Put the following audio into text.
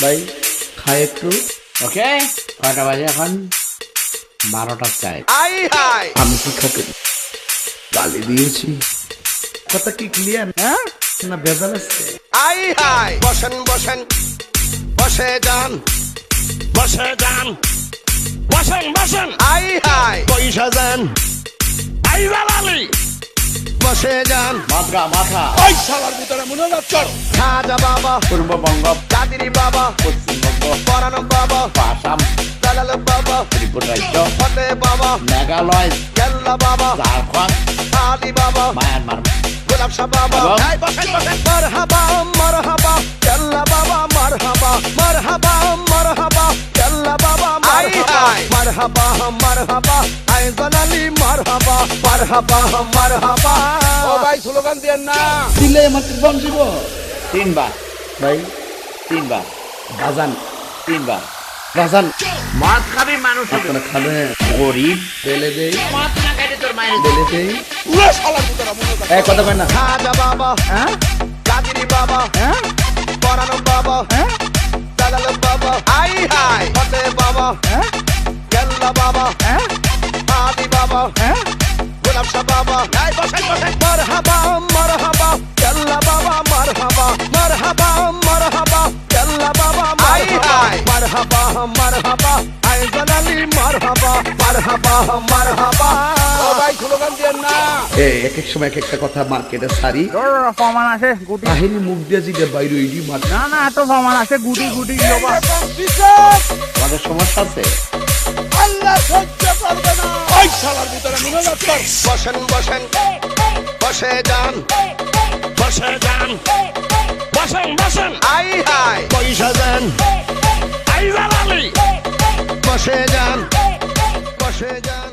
ভাই খাই একটু। ওকে, কয়টা বাজে এখন? 12টা চাই। আমি কি খাতে গালি দিয়েছি? কথা কি ক্লিয়ার? হ্যাঁ না ভেজাল আছে? বসেন বসেন বসে যান বসে যান বসেন বসেন পয়সা যান আইজালালি বসে যান মাথা ওই শালার ভিতরে মনোযোগ খাজা বাবা পূর্ববঙ্গ, কাদিরি বাবা পশ্চিমবঙ্গ, পরানো বাবা আসাম, দালাল বাবা ত্রিপুরা রাজ্য, ফতে বাবা মেঘালয়, কেল্লা বাবা ঝাড়খণ্ড, আদি বাবা মায়ানমার, গোলাপ শাহ বাবা এবং- এই বসেন বসেন মারহাবা মারহাবা কেল্লা বাবা মারহাবা মারহাবা মারহাবা কেল্লা বাবা মারহাবা মারহাবা মারহাবা আইজান আলী মারহাবা মারহাবা মারহাবা ও ভাই স্লোগান দেন না দিলে মাত্র বম দিব 3 বার, ভাই 3 বার, বাজান 3 বার। বাজান মদ খাবি মানুষ হবে। আপনারা খাবে গরিব বেলে দেই মদ না খাইলে তোর মায়ের বেলে দেই পুরো শালার ভিতরে মনোযোগ এক কথা কয় না খাজা বাবা হ্যাঁ কাদিরি বাবা হ্যাঁ পরানো বাবা হ্যাঁ দালাল বাবা আই হাই ফতে বাবা হ্যাঁ কেল্লা বাবা হ্যাঁ আদি বাবা হ্যাঁ গোলাপ শাহ বাবা এই বসেন বসেন মারহাবা মারহাবা কেল্লা বাবা মারহাবা মারহাবা মারহাবা কেল্লা বাবা মারহাবা মারহাবা মারহাবা আইজান আলী মারহাবা মারহাবা মারহাবা ও ভাই স্লোগান দেন না এক এক সময় এক একটা কথা মার্কেটে সারি ফমান আছে গুটি কাহিনী মুখ দিয়ে জিগে বাইরে ইডি মার না না এত ফমান আছে গুটি গুটি আমাদের সমস্যা আছে। আল্লাহ সহ্য করবে না ওই শালার ভিতরে মনোযোগ কর বসেন বসেন বসে যান বসে যান বসেন বসেন আই হাই পয়সা যান আইজালালি বসে যান বসে যান